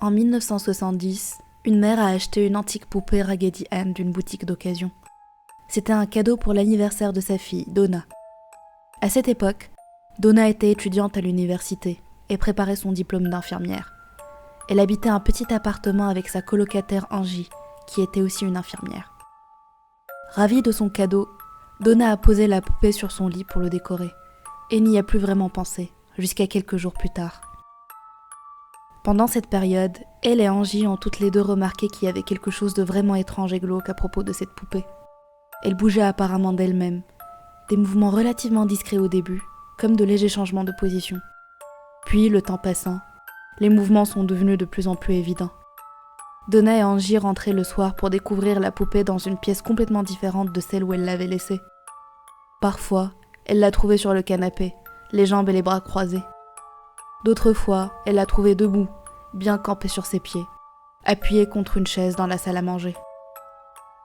En 1970, une mère a acheté une antique poupée Raggedy Ann d'une boutique d'occasion. C'était un cadeau pour l'anniversaire de sa fille, Donna. À cette époque, Donna était étudiante à l'université et préparait son diplôme d'infirmière. Elle habitait un petit appartement avec sa colocataire Angie, qui était aussi une infirmière. Ravie de son cadeau, Donna a posé la poupée sur son lit pour le décorer et n'y a plus vraiment pensé, jusqu'à quelques jours plus tard. Pendant cette période, elle et Angie ont toutes les deux remarqué qu'il y avait quelque chose de vraiment étrange et glauque à propos de cette poupée. Elle bougeait apparemment d'elle-même, des mouvements relativement discrets au début, comme de légers changements de position. Puis, le temps passant, les mouvements sont devenus de plus en plus évidents. Donna et Angie rentraient le soir pour découvrir la poupée dans une pièce complètement différente de celle où elle l'avait laissée. Parfois, elle la trouvait sur le canapé, les jambes et les bras croisés. D'autres fois, elle la trouvait debout, bien campée sur ses pieds, appuyée contre une chaise dans la salle à manger.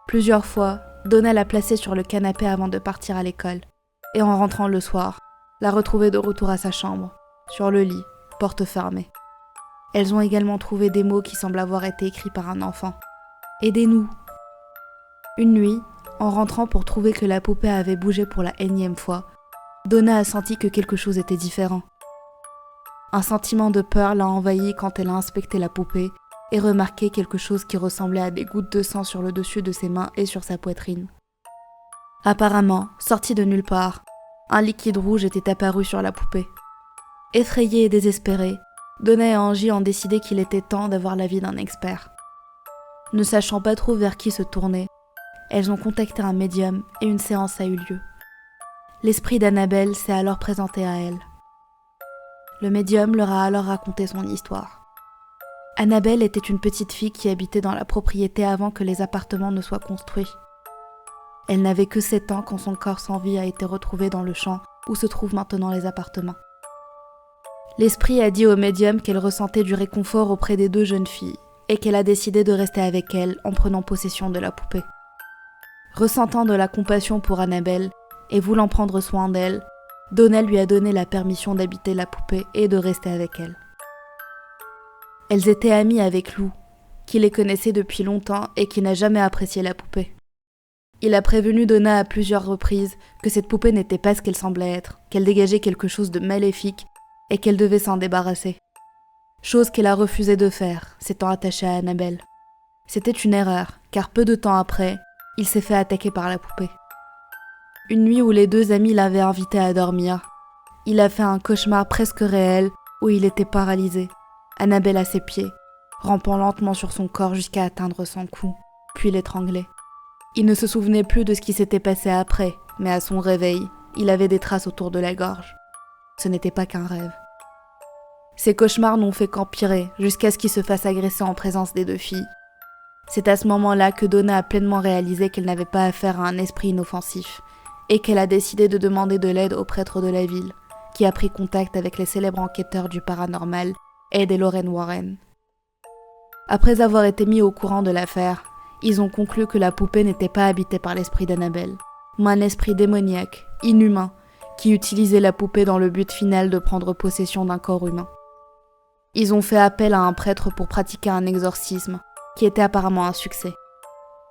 Plusieurs fois, Donna la plaçait sur le canapé avant de partir à l'école, et en rentrant le soir, la retrouvait de retour à sa chambre, sur le lit, porte fermée. Elles ont également trouvé des mots qui semblent avoir été écrits par un enfant. « Aidez-nous !» Une nuit, en rentrant pour trouver que la poupée avait bougé pour la énième fois, Donna a senti que quelque chose était différent. Un sentiment de peur l'a envahie quand elle a inspecté la poupée et remarqué quelque chose qui ressemblait à des gouttes de sang sur le dessus de ses mains et sur sa poitrine. Apparemment, sorti de nulle part, un liquide rouge était apparu sur la poupée. Effrayée et désespérée, Donna et Angie ont décidé qu'il était temps d'avoir l'avis d'un expert. Ne sachant pas trop vers qui se tourner, elles ont contacté un médium et une séance a eu lieu. L'esprit d'Annabelle s'est alors présenté à elles. Le médium leur a alors raconté son histoire. Annabelle était une petite fille qui habitait dans la propriété avant que les appartements ne soient construits. Elle n'avait que 7 ans quand son corps sans vie a été retrouvé dans le champ où se trouvent maintenant les appartements. L'esprit a dit au médium qu'elle ressentait du réconfort auprès des 2 jeunes filles et qu'elle a décidé de rester avec elles en prenant possession de la poupée. Ressentant de la compassion pour Annabelle et voulant prendre soin d'elle, Donna lui a donné la permission d'habiter la poupée et de rester avec elle. Elles étaient amies avec Lou, qui les connaissait depuis longtemps et qui n'a jamais apprécié la poupée. Il a prévenu Donna à plusieurs reprises que cette poupée n'était pas ce qu'elle semblait être, qu'elle dégageait quelque chose de maléfique et qu'elle devait s'en débarrasser. Chose qu'elle a refusé de faire, s'étant attachée à Annabelle. C'était une erreur, car peu de temps après, il s'est fait attaquer par la poupée. Une nuit où les 2 amis l'avaient invité à dormir, il a fait un cauchemar presque réel où il était paralysé, Annabelle à ses pieds, rampant lentement sur son corps jusqu'à atteindre son cou, puis l'étrangler. Il ne se souvenait plus de ce qui s'était passé après, mais à son réveil, il avait des traces autour de la gorge. Ce n'était pas qu'un rêve. Ces cauchemars n'ont fait qu'empirer jusqu'à ce qu'il se fasse agresser en présence des 2 filles. C'est à ce moment-là que Donna a pleinement réalisé qu'elle n'avait pas affaire à un esprit inoffensif, et qu'elle a décidé de demander de l'aide au prêtre de la ville, qui a pris contact avec les célèbres enquêteurs du paranormal, Ed et Lorraine Warren. Après avoir été mis au courant de l'affaire, ils ont conclu que la poupée n'était pas habitée par l'esprit d'Annabelle, mais un esprit démoniaque, inhumain, qui utilisait la poupée dans le but final de prendre possession d'un corps humain. Ils ont fait appel à un prêtre pour pratiquer un exorcisme, qui était apparemment un succès.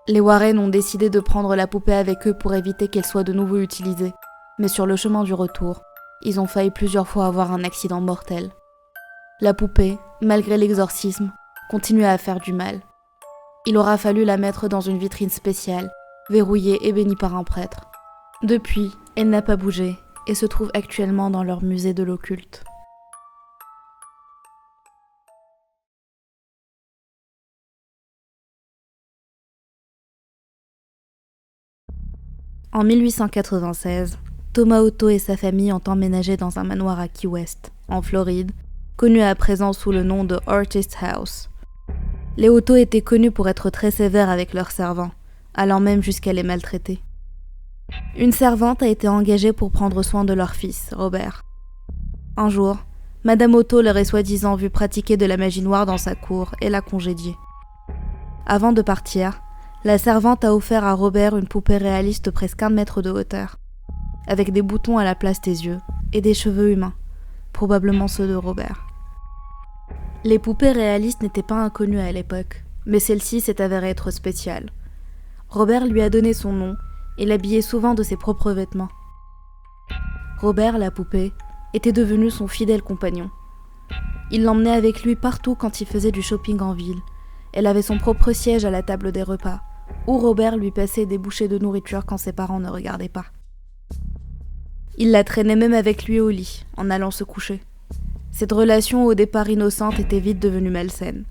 Les Warren ont décidé de prendre la poupée avec eux pour éviter qu'elle soit de nouveau utilisée, mais sur le chemin du retour, ils ont failli plusieurs fois avoir un accident mortel. La poupée, malgré l'exorcisme, continuait à faire du mal. Il aura fallu la mettre dans une vitrine spéciale, verrouillée et bénie par un prêtre. Depuis, elle n'a pas bougé et se trouve actuellement dans leur musée de l'occulte. En 1896, Thomas Otto et sa famille ont emménagé dans un manoir à Key West, en Floride, connu à présent sous le nom de Artist House. Les Otto étaient connus pour être très sévères avec leurs servants, allant même jusqu'à les maltraiter. Une servante a été engagée pour prendre soin de leur fils, Robert. Un jour, Madame Otto l'aurait soi-disant vu pratiquer de la magie noire dans sa cour et l'a congédié. Avant de partir, la servante a offert à Robert une poupée réaliste de presque 1 mètre de hauteur, avec des boutons à la place des yeux et des cheveux humains, probablement ceux de Robert. Les poupées réalistes n'étaient pas inconnues à l'époque, mais celle-ci s'est avérée être spéciale. Robert lui a donné son nom et l'habillait souvent de ses propres vêtements. Robert, la poupée, était devenu son fidèle compagnon. Il l'emmenait avec lui partout quand il faisait du shopping en ville. Elle avait son propre siège à la table des repas, où Robert lui passait des bouchées de nourriture quand ses parents ne regardaient pas. Il la traînait même avec lui au lit, en allant se coucher. Cette relation au départ innocente était vite devenue malsaine.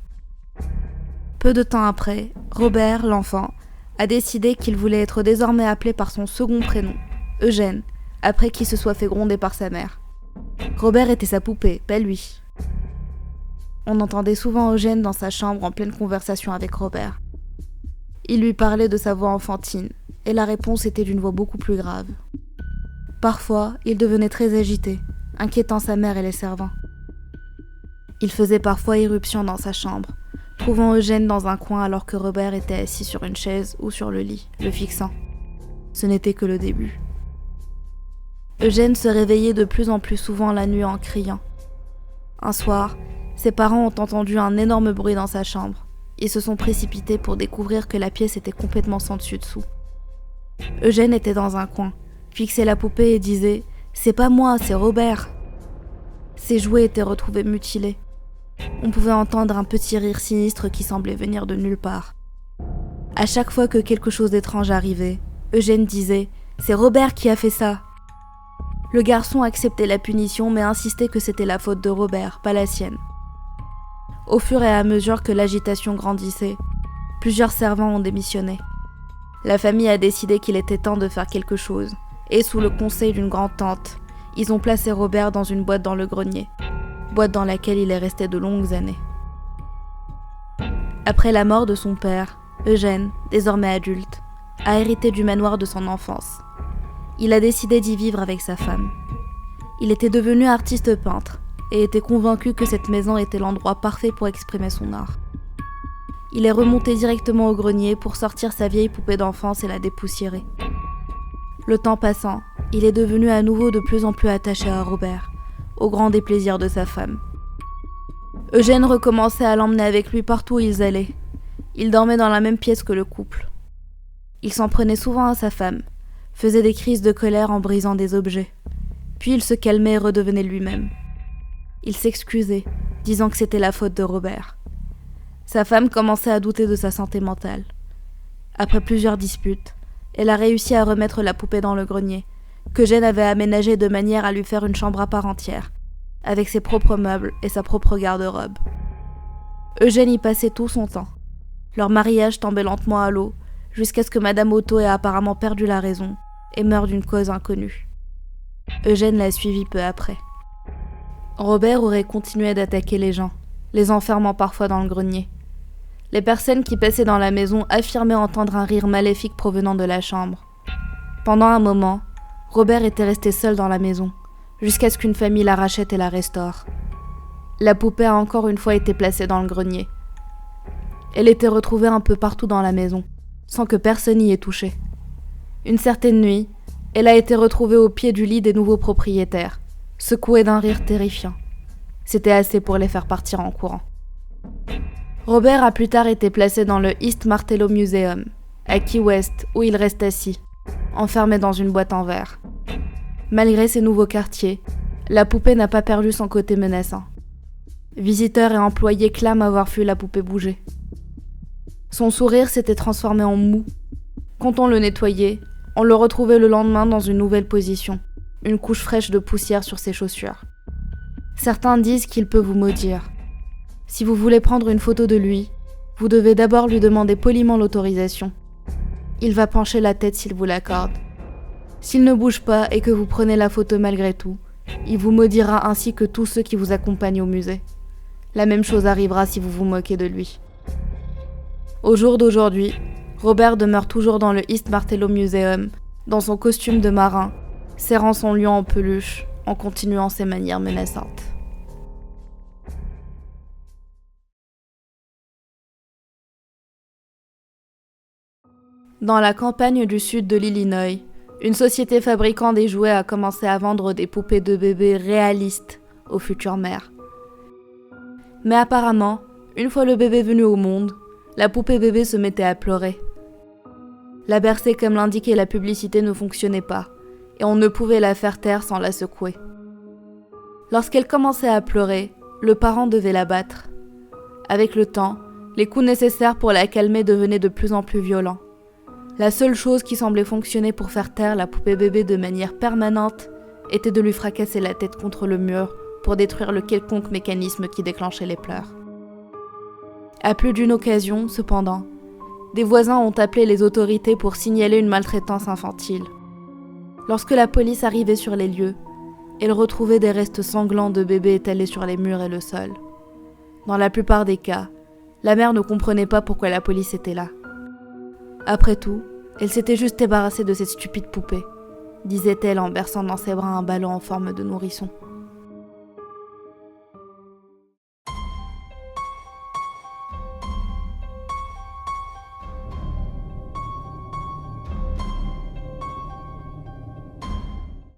Peu de temps après, Robert, l'enfant, a décidé qu'il voulait être désormais appelé par son second prénom, Eugène, après qu'il se soit fait gronder par sa mère. Robert était sa poupée, pas lui. On entendait souvent Eugène dans sa chambre en pleine conversation avec Robert. Il lui parlait de sa voix enfantine, et la réponse était d'une voix beaucoup plus grave. Parfois, il devenait très agité, inquiétant sa mère et les servants. Il faisait parfois irruption dans sa chambre, trouvant Eugène dans un coin alors que Robert était assis sur une chaise ou sur le lit, le fixant. Ce n'était que le début. Eugène se réveillait de plus en plus souvent la nuit en criant. Un soir, ses parents ont entendu un énorme bruit dans sa chambre. Ils se sont précipités pour découvrir que la pièce était complètement sans dessus-dessous. Eugène était dans un coin, fixait la poupée et disait « C'est pas moi, c'est Robert !» Ses jouets étaient retrouvés mutilés. On pouvait entendre un petit rire sinistre qui semblait venir de nulle part. À chaque fois que quelque chose d'étrange arrivait, Eugène disait « C'est Robert qui a fait ça !» Le garçon acceptait la punition mais insistait que c'était la faute de Robert, pas la sienne. Au fur et à mesure que l'agitation grandissait, plusieurs servants ont démissionné. La famille a décidé qu'il était temps de faire quelque chose, et sous le conseil d'une grande-tante, ils ont placé Robert dans une boîte dans le grenier, boîte dans laquelle il est resté de longues années. Après la mort de son père, Eugène, désormais adulte, a hérité du manoir de son enfance. Il a décidé d'y vivre avec sa femme. Il était devenu artiste peintre et était convaincu que cette maison était l'endroit parfait pour exprimer son art. Il est remonté directement au grenier pour sortir sa vieille poupée d'enfance et la dépoussiérer. Le temps passant, il est devenu à nouveau de plus en plus attaché à Robert, au grand déplaisir de sa femme. Eugène recommençait à l'emmener avec lui partout où ils allaient. Il dormait dans la même pièce que le couple. Il s'en prenait souvent à sa femme, faisait des crises de colère en brisant des objets. Puis il se calmait et redevenait lui-même. Il s'excusait, disant que c'était la faute de Robert. Sa femme commençait à douter de sa santé mentale. Après plusieurs disputes, elle a réussi à remettre la poupée dans le grenier, qu'Eugène avait aménagé de manière à lui faire une chambre à part entière, avec ses propres meubles et sa propre garde-robe. Eugène y passait tout son temps. Leur mariage tombait lentement à l'eau, jusqu'à ce que Madame Otto ait apparemment perdu la raison et meure d'une cause inconnue. Eugène l'a suivi peu après. Robert aurait continué d'attaquer les gens, les enfermant parfois dans le grenier. Les personnes qui passaient dans la maison affirmaient entendre un rire maléfique provenant de la chambre. Pendant un moment, Robert était resté seul dans la maison, jusqu'à ce qu'une famille la rachète et la restaure. La poupée a encore une fois été placée dans le grenier. Elle était retrouvée un peu partout dans la maison, sans que personne y ait touché. Une certaine nuit, elle a été retrouvée au pied du lit des nouveaux propriétaires, secouée d'un rire terrifiant. C'était assez pour les faire partir en courant. Robert a plus tard été placé dans le East Martello Museum, à Key West, où il reste assis, enfermé dans une boîte en verre. Malgré ses nouveaux quartiers, la poupée n'a pas perdu son côté menaçant. Visiteurs et employés clament avoir vu la poupée bouger. Son sourire s'était transformé en mou. Quand on le nettoyait, on le retrouvait le lendemain dans une nouvelle position, une couche fraîche de poussière sur ses chaussures. Certains disent qu'il peut vous maudire. Si vous voulez prendre une photo de lui, vous devez d'abord lui demander poliment l'autorisation. Il va pencher la tête s'il vous l'accorde. S'il ne bouge pas et que vous prenez la photo malgré tout, il vous maudira ainsi que tous ceux qui vous accompagnent au musée. La même chose arrivera si vous vous moquez de lui. Au jour d'aujourd'hui, Robert demeure toujours dans le East Martello Museum, dans son costume de marin, serrant son lion en peluche, en continuant ses manières menaçantes. Dans la campagne du sud de l'Illinois, une société fabriquant des jouets a commencé à vendre des poupées de bébés réalistes aux futures mères. Mais apparemment, une fois le bébé venu au monde, la poupée bébé se mettait à pleurer. La bercer comme l'indiquait la publicité ne fonctionnait pas, et on ne pouvait la faire taire sans la secouer. Lorsqu'elle commençait à pleurer, le parent devait la battre. Avec le temps, les coups nécessaires pour la calmer devenaient de plus en plus violents. La seule chose qui semblait fonctionner pour faire taire la poupée bébé de manière permanente était de lui fracasser la tête contre le mur pour détruire le quelconque mécanisme qui déclenchait les pleurs. À plus d'une occasion, cependant, des voisins ont appelé les autorités pour signaler une maltraitance infantile. Lorsque la police arrivait sur les lieux, elle retrouvait des restes sanglants de bébés étalés sur les murs et le sol. Dans la plupart des cas, la mère ne comprenait pas pourquoi la police était là. Après tout, elle s'était juste débarrassée de cette stupide poupée, disait-elle en berçant dans ses bras un ballon en forme de nourrisson.